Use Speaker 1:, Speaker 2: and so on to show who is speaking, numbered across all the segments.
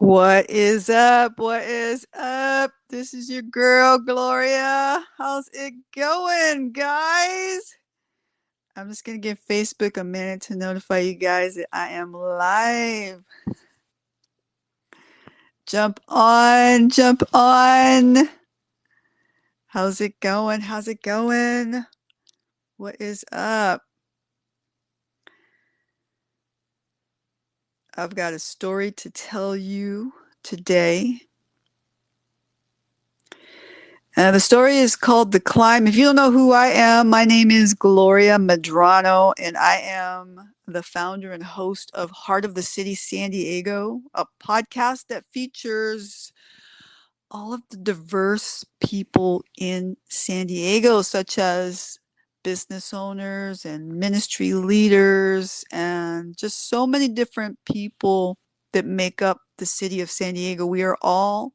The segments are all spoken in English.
Speaker 1: What is up? What is up? This is your girl, Gloria. How's it going, guys? I'm just going to give Facebook a minute to notify you guys that I am live. Jump on, jump on. How's it going? How's it going? What is up? I've got a story to tell you today. The story is called The Climb. If you don't know who I am, my name is Gloria Medrano, and I am the founder and host of Heart of the City San Diego, a podcast that features all of the diverse people in San Diego, such as business owners and ministry leaders, and just so many different people that make up the city of San Diego. We are all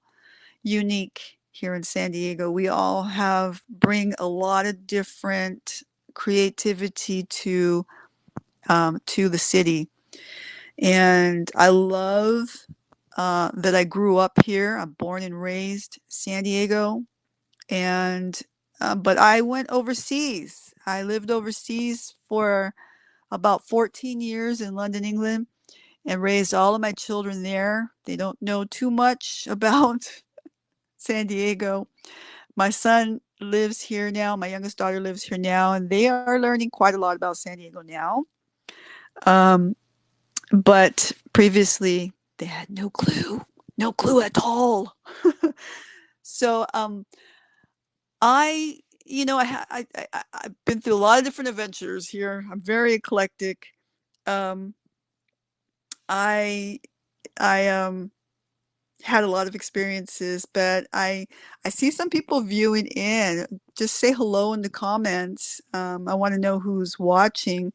Speaker 1: unique here in San Diego. We all bring a lot of different creativity to the city, and I love that I grew up here. I'm born and raised San Diego, and but I went overseas. I lived overseas for about 14 years in London, England, and raised all of my children there. They don't know too much about San Diego. My son lives here now. My youngest daughter lives here now, and they are learning quite a lot about San Diego now. Um, but previously, they had no clue at all. So, I, I've been through a lot of different adventures here. I'm very eclectic. Um, I, I had a lot of experiences, but I see some people viewing in. Just say hello in the comments. I want to know who's watching.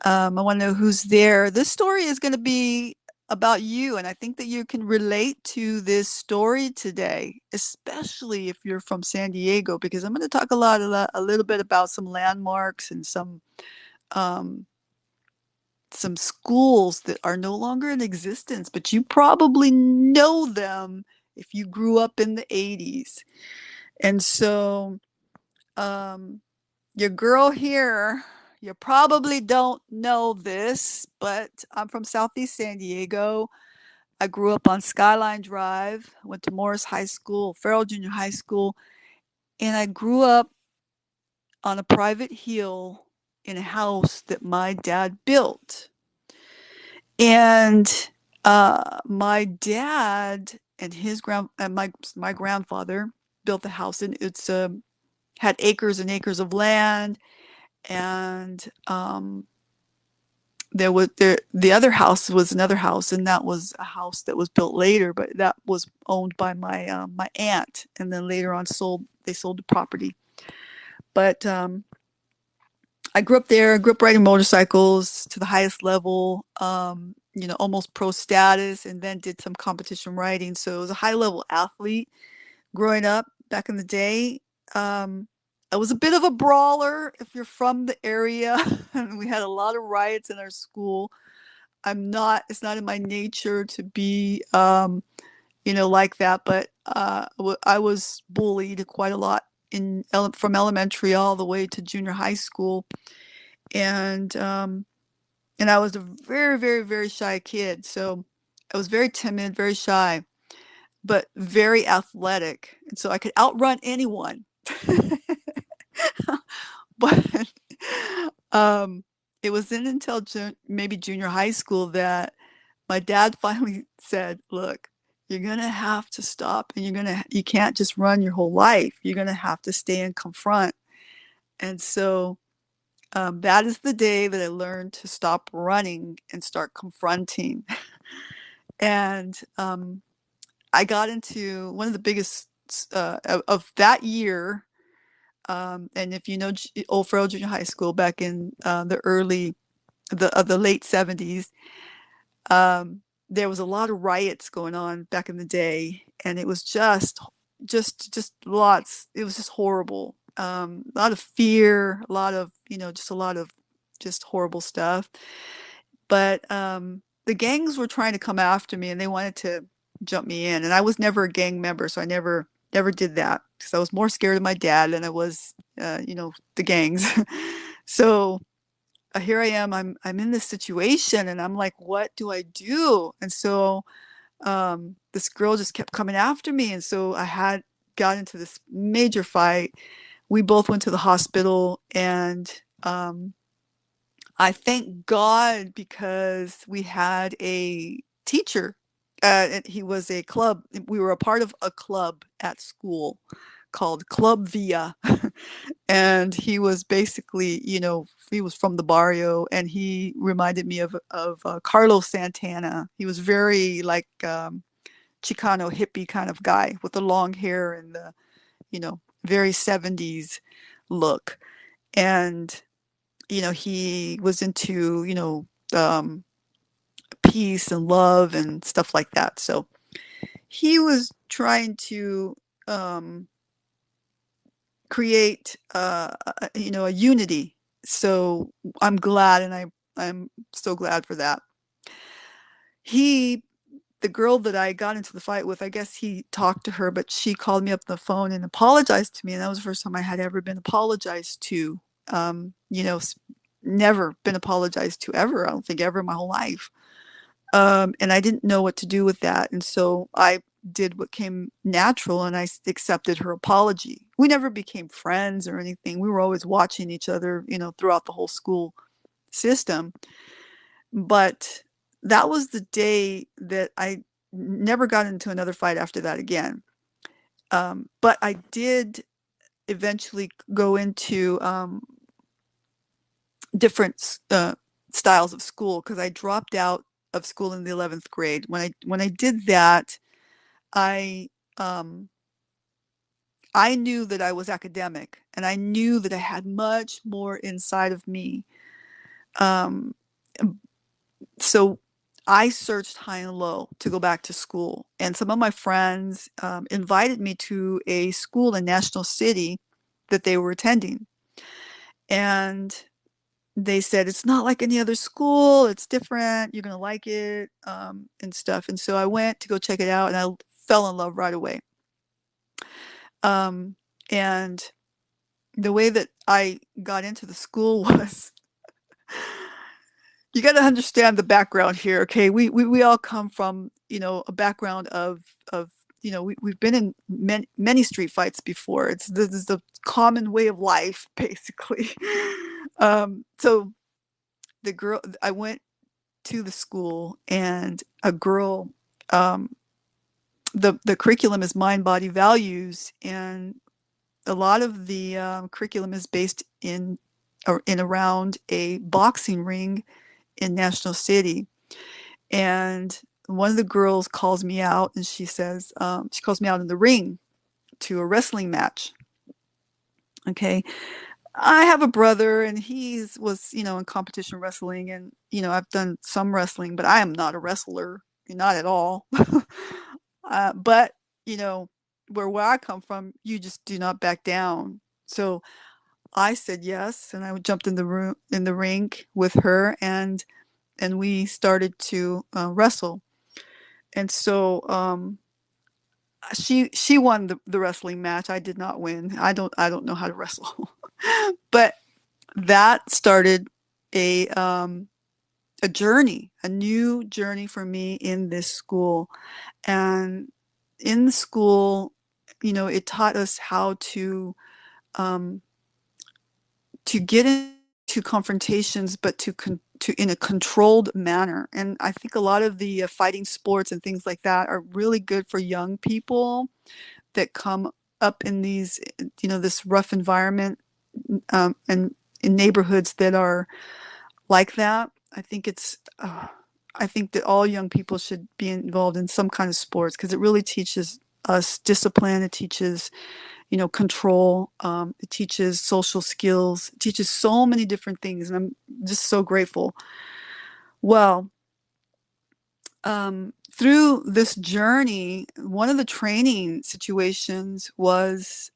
Speaker 1: I want to know who's there. This story is going to be about you, and I think that you can relate to this story today, especially if you're from San Diego, because I'm going to talk a little bit about some landmarks and um, some schools that are no longer in existence, but you probably know them if you grew up in the 80s. And so, um, your girl here, you probably don't know this, but I'm from Southeast San Diego. I grew up on Skyline Drive, went to Morris High School, Farrell Junior High School, and I grew up on a private hill in a house that my dad built. And my dad and my grandfather built the house, and it's had acres and acres of land, and the other house was another house, and that was a house that was built later, but that was owned by my aunt, and then later on they sold the property. But I grew up there. I grew up riding motorcycles to the highest level, almost pro status, and then did some competition riding. So I was a high level athlete growing up back in the day. Um, I was a bit of a brawler if you're from the area, and we had a lot of riots in our school. It's not in my nature to be, like that, but I was bullied quite a lot from elementary all the way to junior high school. And I was a very, very, very shy kid. So I was very timid, very shy, but very athletic. And so I could outrun anyone. But um, it wasn't until maybe junior high school that my dad finally said, "Look, you're gonna have to stop, and you can't just run your whole life. You're gonna have to stay and confront." And so that is the day that I learned to stop running and start confronting. And I got into one of the biggest of that year. And if you know Old Farrell Junior High School back in the late 70s, there was a lot of riots going on back in the day, and it was just lots. It was just horrible. A lot of fear, a lot of just horrible stuff. But the gangs were trying to come after me and they wanted to jump me in. And I was never a gang member, so I never did that because I was more scared of my dad than I was, the gangs. So here I am. I'm in this situation, and I'm like, what do I do? And so this girl just kept coming after me, and so I had got into this major fight. We both went to the hospital, and I thank God because we had a teacher. He was a club. We were a part of a club at school called Club Via. And he was basically, he was from the barrio, and he reminded me of Carlos Santana. He was very like Chicano hippie kind of guy with the long hair and the, very 70s look. And he was into, peace and love and stuff like that. So he was trying to create, a unity. So I'm glad, and I'm so glad for that. He, the girl that I got into the fight with, I guess he talked to her, but she called me up on the phone and apologized to me, and that was the first time I had ever been apologized to. Never been apologized to ever. I don't think ever in my whole life. And I didn't know what to do with that. And so I did what came natural, and I accepted her apology. We never became friends or anything. We were always watching each other, throughout the whole school system. But that was the day that I never got into another fight after that again. But I did eventually go into different styles of school because I dropped out of school in the 11th grade. When I did that, I um, I knew that I was academic, and I knew that I had much more inside of me. Um, so I searched high and low to go back to school, and some of my friends invited me to a school in National City that they were attending, and they said it's not like any other school. It's different. You're gonna like it, and stuff. And so I went to go check it out, and I fell in love right away. Um, and the way that I got into the school was you got to understand the background here. Okay, we all come from a background of we've been in many street fights before. This is the common way of life, basically. So the girl, I went to the school, and a girl, um, the curriculum is mind body values, and a lot of the curriculum is based in or in around a boxing ring in National City. And one of the girls calls me out, and she says, she calls me out in the ring to a wrestling match. Okay. I have a brother, and he's was, in competition wrestling, and, I've done some wrestling, but I am not a wrestler, not at all. But, you know, where I come from, you just do not back down. So I said yes, and I jumped in the ring with her, and we started to wrestle. And so she won the wrestling match. I did not win. I don't know how to wrestle, but that started a um, a journey, a new journey for me in this school. And in the school, it taught us how um, to get into confrontations, but to in a controlled manner. And I think a lot of the fighting sports and things like that are really good for young people that come up in these, this rough environment, and in neighborhoods that are like that. I think that all young people should be involved in some kind of sports because it really teaches us discipline. It teaches, control. It teaches social skills. It teaches so many different things, and I'm just so grateful. Well, through this journey, one of the training situations was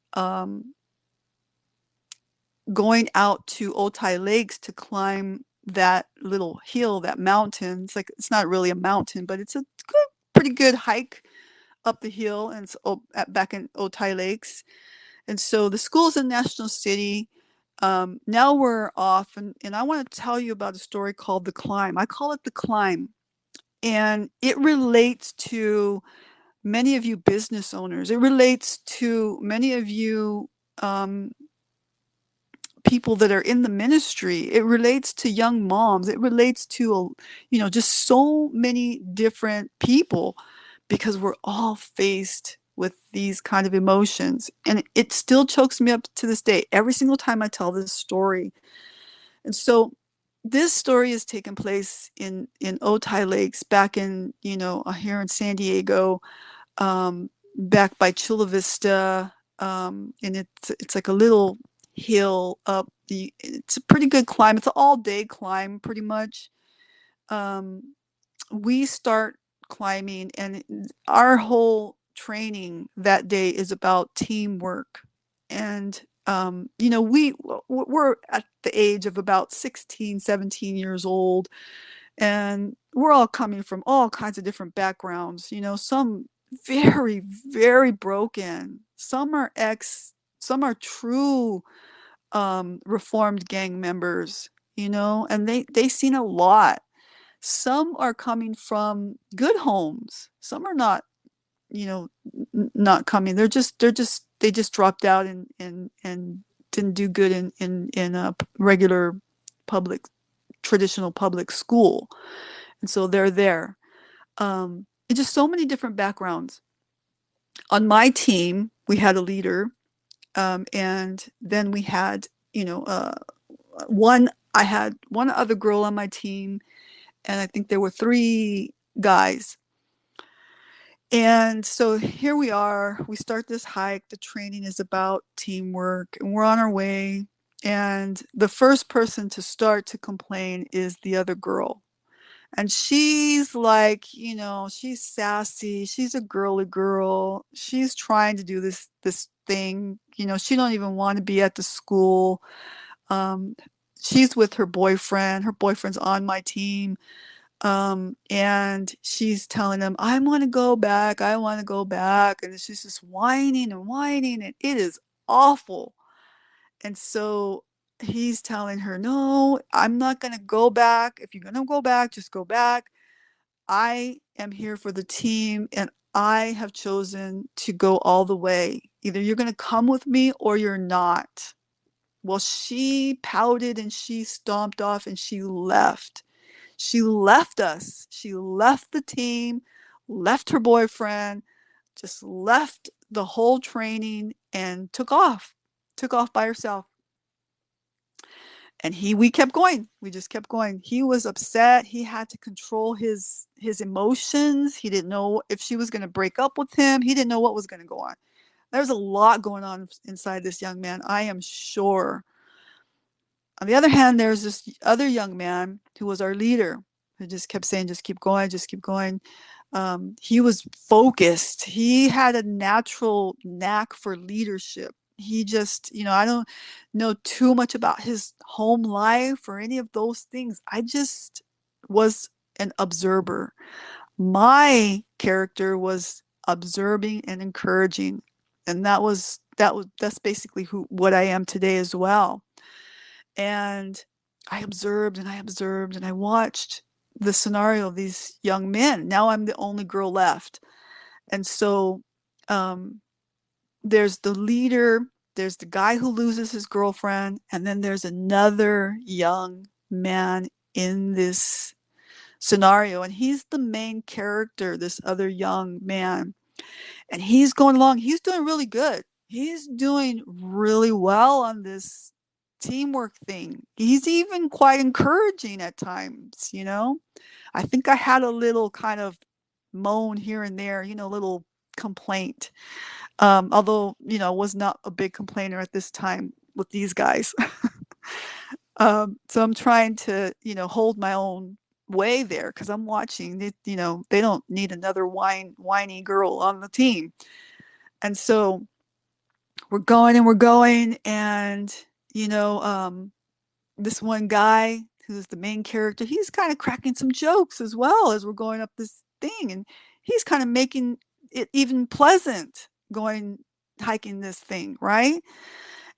Speaker 1: going out to Otay Lakes to climb that little hill, that mountain. It's like, it's not really a mountain, but it's a good, pretty good hike up the hill, and it's back in Otay Lakes. And so the school's in National City. Now we're off, and I want to tell you about a story called The Climb. I call it The Climb, and it relates to many of you business owners. It relates to many of you um, people that are in the ministry. It relates to young moms. It relates to, just so many different people, because we're all faced with these kind of emotions. And it still chokes me up to this day, every single time I tell this story. And so this story has taken place in Otay Lakes, back in, here in San Diego, back by Chula Vista. And it's like a little hill up it's a pretty good climb. It's an all day climb, pretty much. Um, we start climbing, and our whole training that day is about teamwork. And we're at the age of about 16, 17 years old, and we're all coming from all kinds of different backgrounds. Some very, very broken, some are true reformed gang members, and they seen a lot. Some are coming from good homes. Some are not, not coming. They just dropped out, and didn't do good in a regular public, traditional public school. And so they're there. And just so many different backgrounds. On my team, we had a leader, and then we had, I had one other girl on my team, and I think there were three guys. And so here we are. We start this hike. The training is about teamwork, and we're on our way. And the first person to start to complain is the other girl. And she's like, she's sassy. She's a girly girl. She's trying to do this thing. She don't even want to be at the school. Um, she's with her boyfriend. Her boyfriend's on my team. And she's telling him, I want to go back. I want to go back. And she's just whining and whining, and it is awful. And so he's telling her, no, I'm not going to go back. If you're going to go back, just go back. I am here for the team, and I have chosen to go all the way. Either you're going to come with me or you're not. Well, she pouted and she stomped off and she left. She left us. She left the team, left her boyfriend, just left the whole training, and took off by herself. And we kept going. We just kept going. He was upset. He had to control his emotions. He didn't know if she was going to break up with him. He didn't know what was going to go on. There's a lot going on inside this young man, I am sure. On the other hand, there's this other young man who was our leader, who just kept saying, just keep going, just keep going. He was focused. He had a natural knack for leadership. He just, I don't know too much about his home life or any of those things. I just was an observer. My character was observing and encouraging. And that's basically what I am today as well. And I observed and I observed and I watched the scenario of these young men. Now I'm the only girl left. And so there's the leader, there's the guy who loses his girlfriend, and then there's another young man in this scenario. And he's the main character, this other young man. And he's going along, he's doing really good. He's doing really well on this teamwork thing. He's even quite encouraging at times. I think I had a little kind of moan here and there, a little complaint. Although, I was not a big complainer at this time with these guys. So I'm trying to, hold my own way there, because I'm watching it, they don't need another whiny girl on the team. And so we're going and we're going, and this one guy who's the main character, he's kind of cracking some jokes as well as we're going up this thing. And he's kind of making it even pleasant going hiking this thing, right?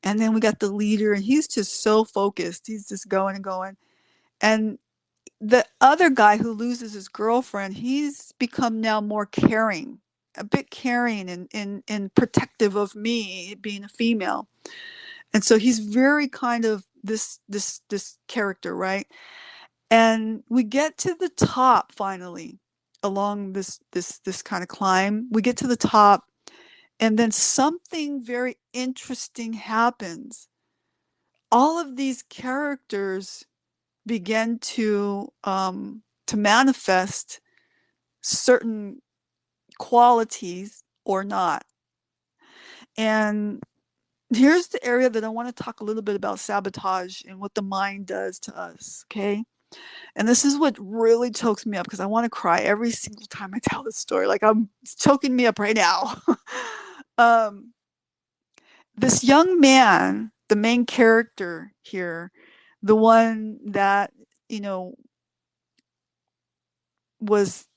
Speaker 1: And then we got the leader, and he's just so focused. He's just going and going. And the other guy who loses his girlfriend, he's become now more caring, a bit caring and protective of me being a female. And so he's very kind of this character, right? And we get to the top finally along this kind of climb. We get to the top, and then something very interesting happens. All of these characters begin to manifest certain qualities or not. And here's the area that I want to talk a little bit about sabotage and what the mind does to us, okay? And this is what really chokes me up because I want to cry every single time I tell this story. Like it's choking me up right now. um, this young man, the main character here, the one that, you know, was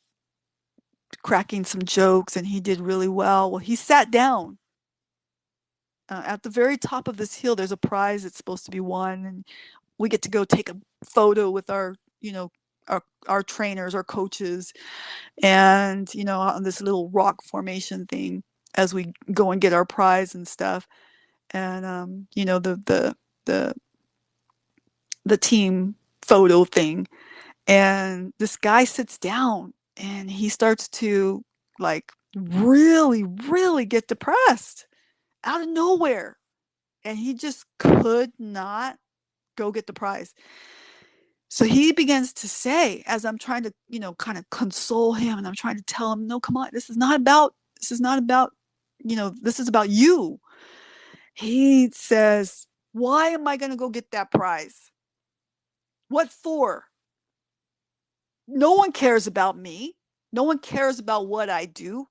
Speaker 1: cracking some jokes and he did really well. Well, he sat down at the very top of this hill. There's a prize that's supposed to be won, and we get to go take a photo with our, you know, our trainers, our coaches, and you know, on this little rock formation thing as we go and get our prize and stuff. And you know, the the team photo thing. And this guy sits down and he starts to like really get depressed out of nowhere. And he just could not go get the prize. So he begins to say, as I'm trying to, you know, kind of console him, and I'm trying to tell him, no, come on, this is not about, you know, this is about you. He says, why am I going to go get that prize? What for? No one cares about me. No one cares about what I do.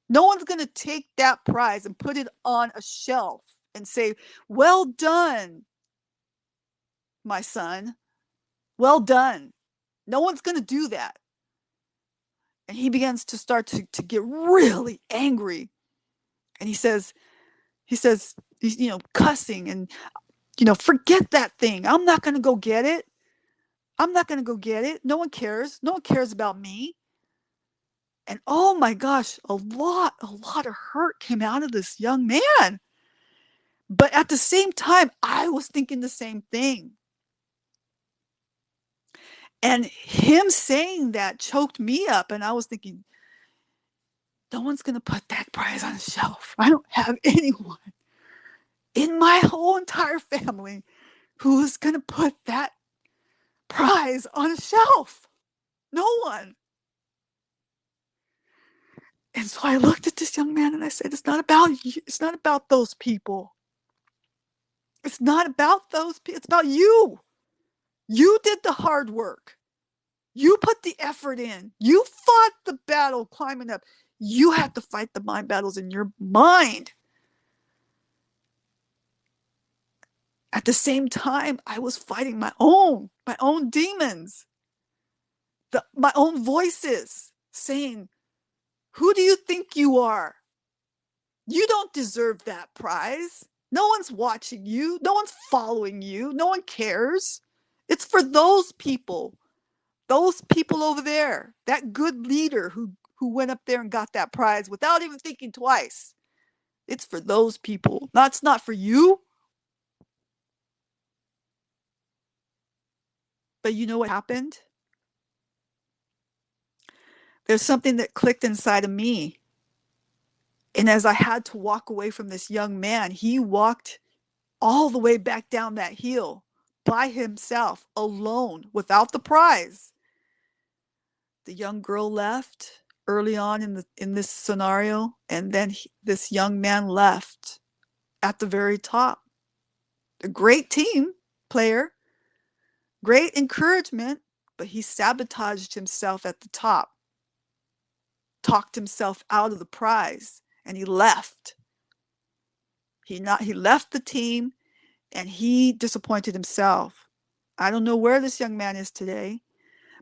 Speaker 1: No one's going to take that prize and put it on a shelf and say, well done, my son. Well done. No one's going to do that. And he begins to start to get really angry. And he's, you know, cussing and, you know, forget that thing. I'm not going to go get it. I'm not going to go get it. No one cares. No one cares about me. And oh my gosh, a lot of hurt came out of this young man. But at the same time, I was thinking the same thing. And him saying that choked me up. And I was thinking, no one's going to put that prize on a shelf. I don't have anyone in my whole entire family who's going to put that prize on a shelf. No one. And so I looked at this young man and I said, it's not about you. It's not about those people. It's not about those people. It's about you. You did the hard work. You put the effort in. You fought the battle climbing up. You had to fight the mind battles in your mind. At the same time, I was fighting my own demons, my own voices saying, who do you think you are? You don't deserve that prize. No one's watching you. No one's following you. No one cares. It's for those people over there, that good leader who went up there and got that prize without even thinking twice. It's for those people. That's not for you. But you know what happened? There's something that clicked inside of me. And as I had to walk away from this young man, he walked all the way back down that hill by himself, alone, without the prize. The young girl left early on in this scenario, and then this young man left at the very top. A great team player, great encouragement, but he sabotaged himself at the top, talked himself out of the prize, and he left. He left the team, and he disappointed himself. I don't know where this young man is today,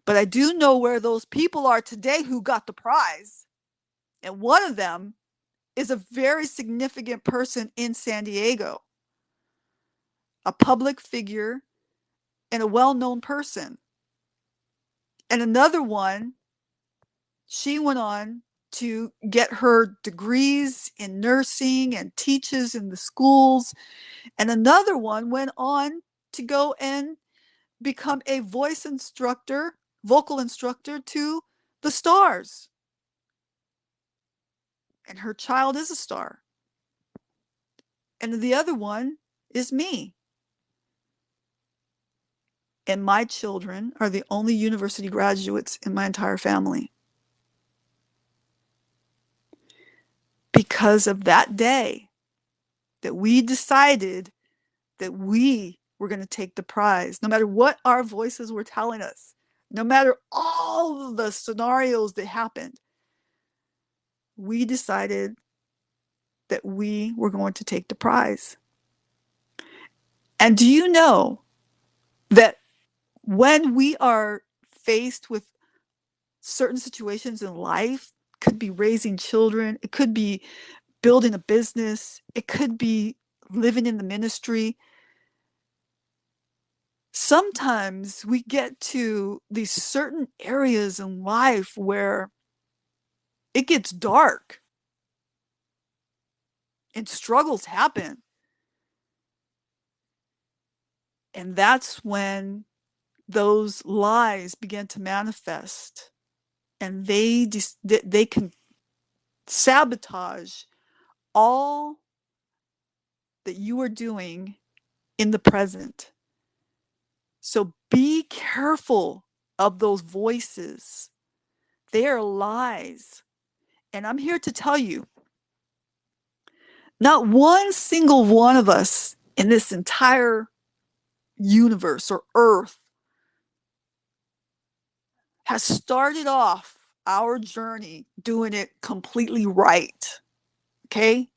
Speaker 1: but I do know where those people are today who got the prize. And one of them is a very significant person in San Diego, a public figure and a well known person. And another one, she went on to get her degrees in nursing and teaches in the schools. And another one went on to go and become a voice instructor, vocal instructor to the stars. And her child is a star. And the other one is me. And my children are the only university graduates in my entire family. Because of that day that we decided that we were going to take the prize, no matter what our voices were telling us, no matter all of the scenarios that happened, we decided that we were going to take the prize. And do you know that when we are faced with certain situations in life, it could be raising children, it could be building a business, it could be living in the ministry, sometimes we get to these certain areas in life where it gets dark and struggles happen. And that's when those lies begin to manifest, and they can sabotage all that you are doing in the present. So be careful of those voices. They are lies. And I'm here to tell you, not one single one of us in this entire universe or earth has started off our journey doing it completely right. Okay?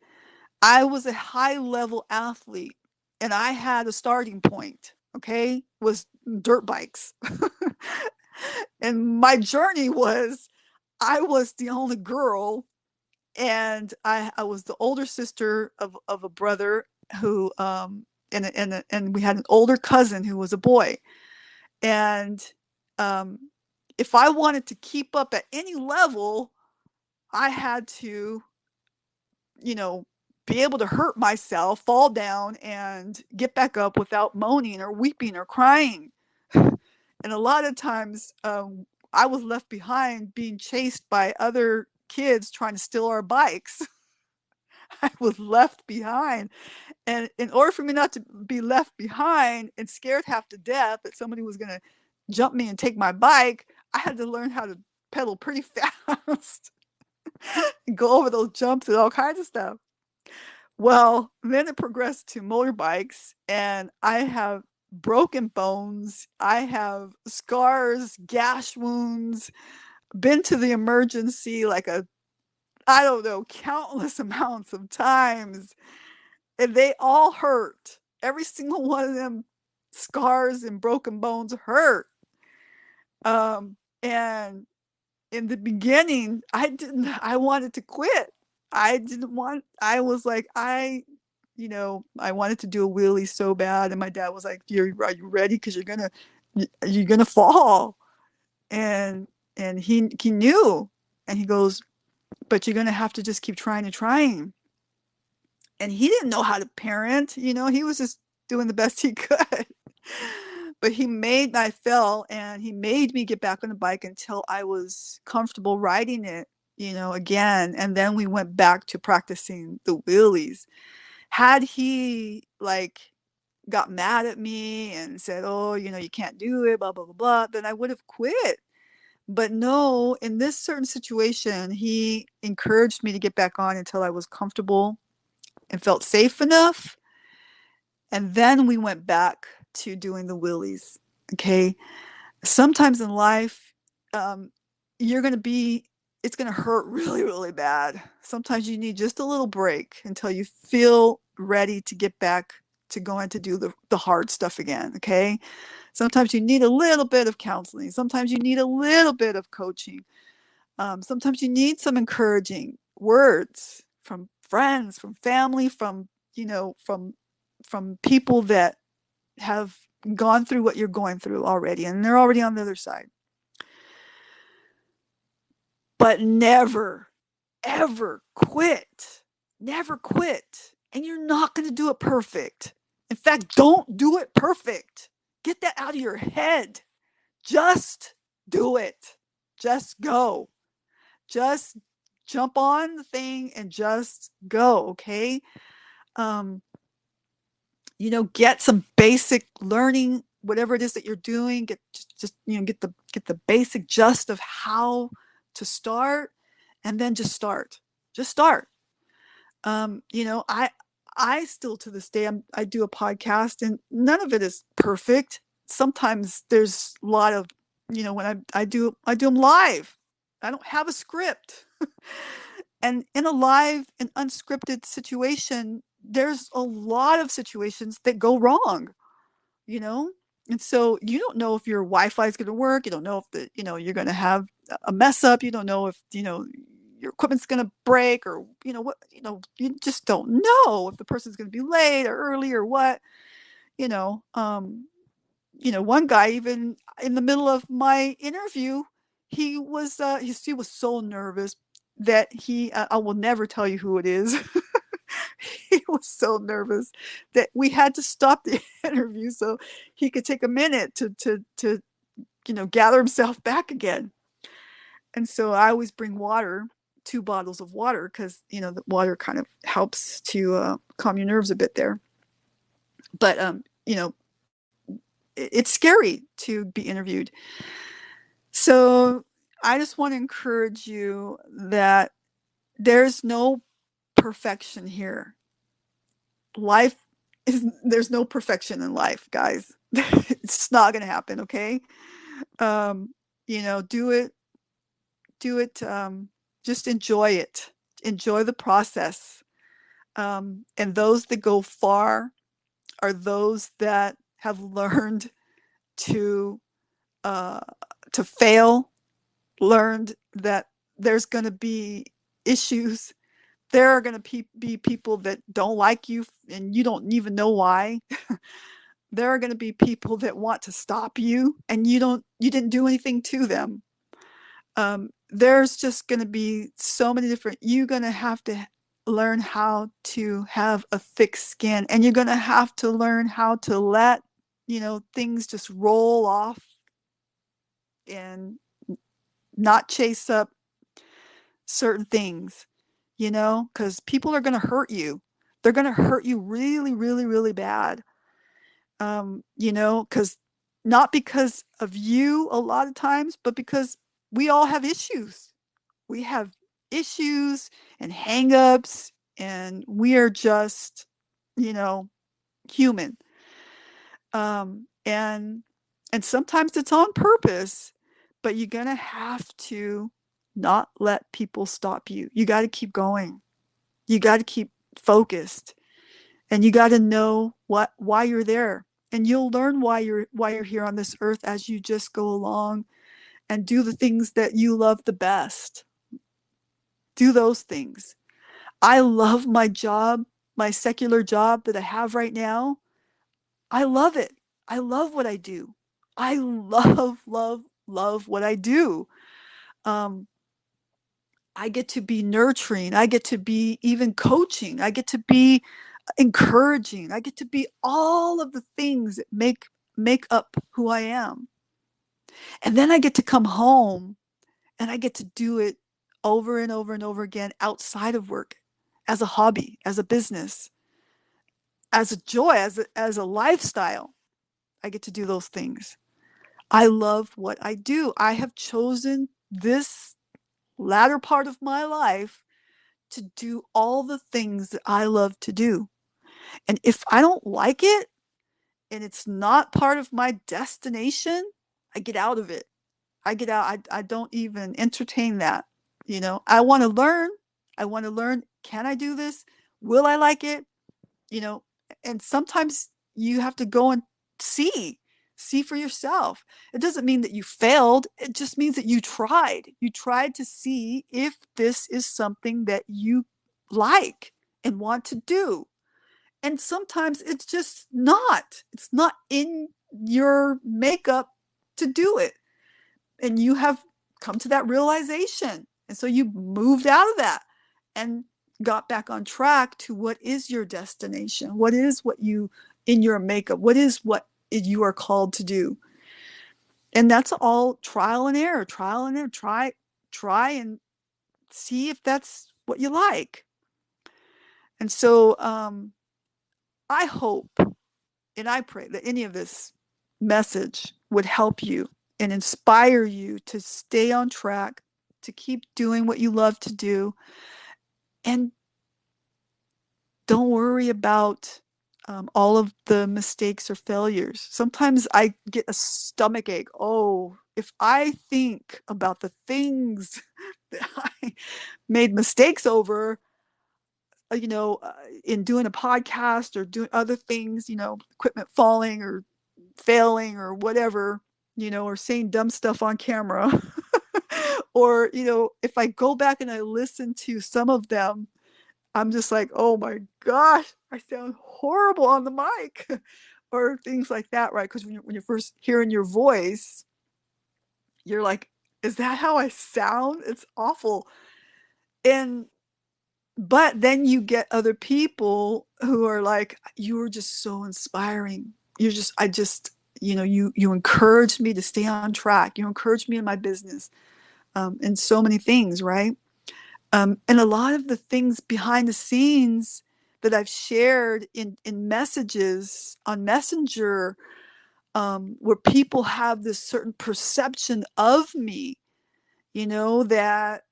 Speaker 1: I was a high level athlete and I had a starting point, okay? Was dirt bikes. And my journey was I was the only girl, and I was the older sister of a brother who and we had an older cousin who was a boy. And um if I wanted to keep up at any level, I had to, you know, be able to hurt myself, fall down, and get back up without moaning or weeping or crying. And a lot of times, I was left behind being chased by other kids trying to steal our bikes. I was left behind. And in order for me not to be left behind and scared half to death that somebody was going to jump me and take my bike, I had to learn how to pedal pretty fast and go over those jumps and all kinds of stuff. Well, then it progressed to motorbikes, and I have broken bones. I have scars, gash wounds, been to the emergency like I don't know, countless amounts of times. And they all hurt. Every single one of them scars and broken bones hurt. And in the beginning, I wanted to quit. I was like, I wanted to do a wheelie so bad. And my dad was like, are you ready? Because you're going to fall. And, and he knew, and he goes, but you're going to have to just keep trying and trying. And he didn't know how to parent, he was just doing the best he could. But I fell, and he made me get back on the bike until I was comfortable riding it, again. And then we went back to practicing the wheelies. Had he got mad at me and said, oh, you can't do it, blah, blah, blah, blah, then I would have quit. But no, in this certain situation, he encouraged me to get back on until I was comfortable and felt safe enough. And then we went back to doing the wheelies. Okay. Sometimes in life, you're going to be, it's going to hurt really, really bad. Sometimes you need just a little break until you feel ready to get back to go in to do the hard stuff again. Okay. Sometimes you need a little bit of counseling. Sometimes you need a little bit of coaching. Sometimes you need some encouraging words from friends, from family, from, from people that have gone through what you're going through already, and they're already on the other side. But never, ever quit. Never quit. And you're not going to do it perfect. In fact, don't do it perfect. Get that out of your head. Just do it. Just go. Just jump on the thing and just go. Okay. Um, get some basic learning, whatever it is that you're doing. Get just get the basic gist of how to start, and then just start. Just start. I still to this day I do a podcast, and none of it is perfect. Sometimes there's a lot of, when I do them live. I don't have a script. And in a live and unscripted situation, there's a lot of situations that go wrong, you know? And so you don't know if your Wi-Fi is going to work. You don't know if you're going to have a mess up. You don't know if, your equipment's going to break, or, you just don't know if the person's going to be late or early or what, you know. One guy, even in the middle of my interview, he was so nervous that I will never tell you who it is. He was so nervous that we had to stop the interview so he could take a minute to gather himself back again. And so I always bring water, 2 bottles of water, because the water kind of helps to calm your nerves a bit there. But it's scary to be interviewed. So I just want to encourage you that there's no perfection here. There's no perfection in life, guys. It's not going to happen. Okay. Um, do it. Just enjoy it. Enjoy the process. And those that go far are those that have learned to uh, to fail, learned that there's going to be issues. There are going to be people that don't like you, and you don't even know why. There are going to be people that want to stop you, and you didn't do anything to them. There's just going to be so many different. You're going to have to learn how to have a thick skin, and you're going to have to learn how to let things just roll off and not chase up certain things, because people are going to hurt you. They're going to hurt you really, really, really bad. Because not because of you a lot of times, but because we all have issues. We have issues and hangups, and we are just, human. And sometimes it's on purpose, but you're gonna have to not let people stop you. You got to keep going. You got to keep focused, and you got to know why you're there. And you'll learn why you're here on this earth as you just go along and do the things that you love the best. Do those things. I love my job, my secular job that I have right now. I love it. I love what I do. I love, love, love what I do. Um, I get to be nurturing. I get to be even coaching. I get to be encouraging. I get to be all of the things that make up who I am. And then I get to come home and I get to do it over and over and over again outside of work, as a hobby, as a business, as a joy, as a lifestyle. I get to do those things. I love what I do. I have chosen this latter part of my life to do all the things that I love to do. And if I don't like it and it's not part of my destination, I get out of it. I get out. I don't even entertain that. I want to learn. I want to learn. Can I do this? Will I like it? You know, and sometimes you have to go and see for yourself. It doesn't mean that you failed. It just means that you tried to see if this is something that you like and want to do. And sometimes it's not in your makeup to do it, and you have come to that realization, and so you moved out of that and got back on track to what is your destination, what is what you in your makeup, what is what you are called to do. And that's all trial and error, try and see if that's what you like. And so I hope and I pray that any of this message would help you and inspire you to stay on track, to keep doing what you love to do, and don't worry about all of the mistakes or failures. Sometimes I get a stomach ache. Oh, if I think about the things that I made mistakes over, in doing a podcast or doing other things, equipment falling or failing or whatever, or saying dumb stuff on camera. Or, if I go back and I listen to some of them, I'm just like, oh my gosh, I sound horrible on the mic. Or things like that, right? Because when you're first hearing your voice, you're like, is that how I sound? It's awful. And but then you get other people who are like, you are just so inspiring. I just, you encouraged me to stay on track. You encouraged me in my business, and so many things, right? And a lot of the things behind the scenes that I've shared in messages on Messenger, where people have this certain perception of me, that,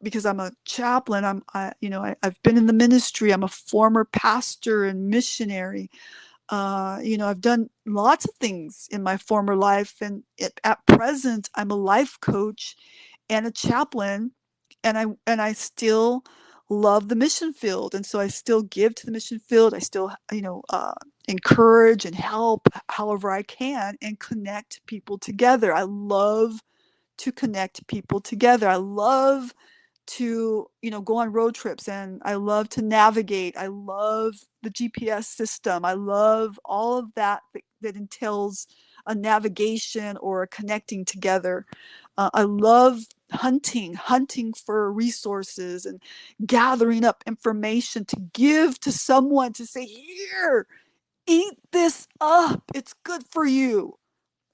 Speaker 1: because I'm a chaplain, I've been in the ministry. I'm a former pastor and missionary. I've done lots of things in my former life, and at present, I'm a life coach and a chaplain, and I still love the mission field, and so I still give to the mission field. I still, encourage and help however I can and connect people together. I love to connect people together. I love to, go on road trips, and I love to navigate. I love the GPS system. I love all of that entails a navigation or a connecting together. I love hunting for resources and gathering up information to give to someone, to say, here, eat this up. It's good for you.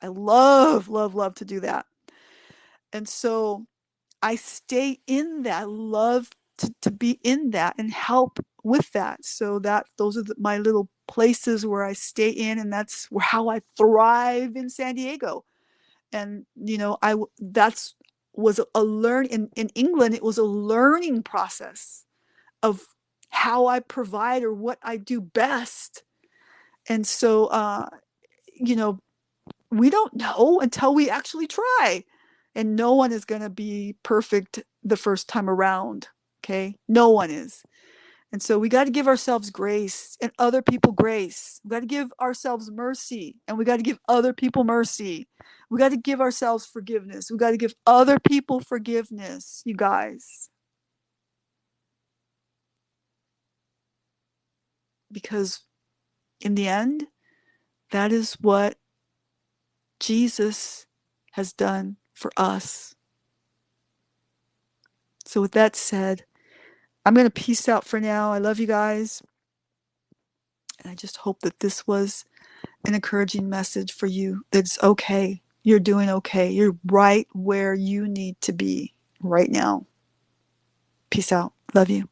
Speaker 1: I love, love, love to do that. And so I stay in that. I love to be in that and help with that. So those are my little places where I stay in, and that's how I thrive in San Diego. And that's was a learn in England. It was a learning process of how I provide or what I do best. And so, you know, we don't know until we actually try. And no one is going to be perfect the first time around. Okay. No one is. And so we got to give ourselves grace and other people grace. We got to give ourselves mercy, and we got to give other people mercy. We got to give ourselves forgiveness. We got to give other people forgiveness, you guys. Because in the end, that is what Jesus has done for us. So, with that said, I'm going to peace out for now. I love you guys. And I just hope that this was an encouraging message for you. That's okay. You're doing okay. You're right where you need to be right now. Peace out. Love you.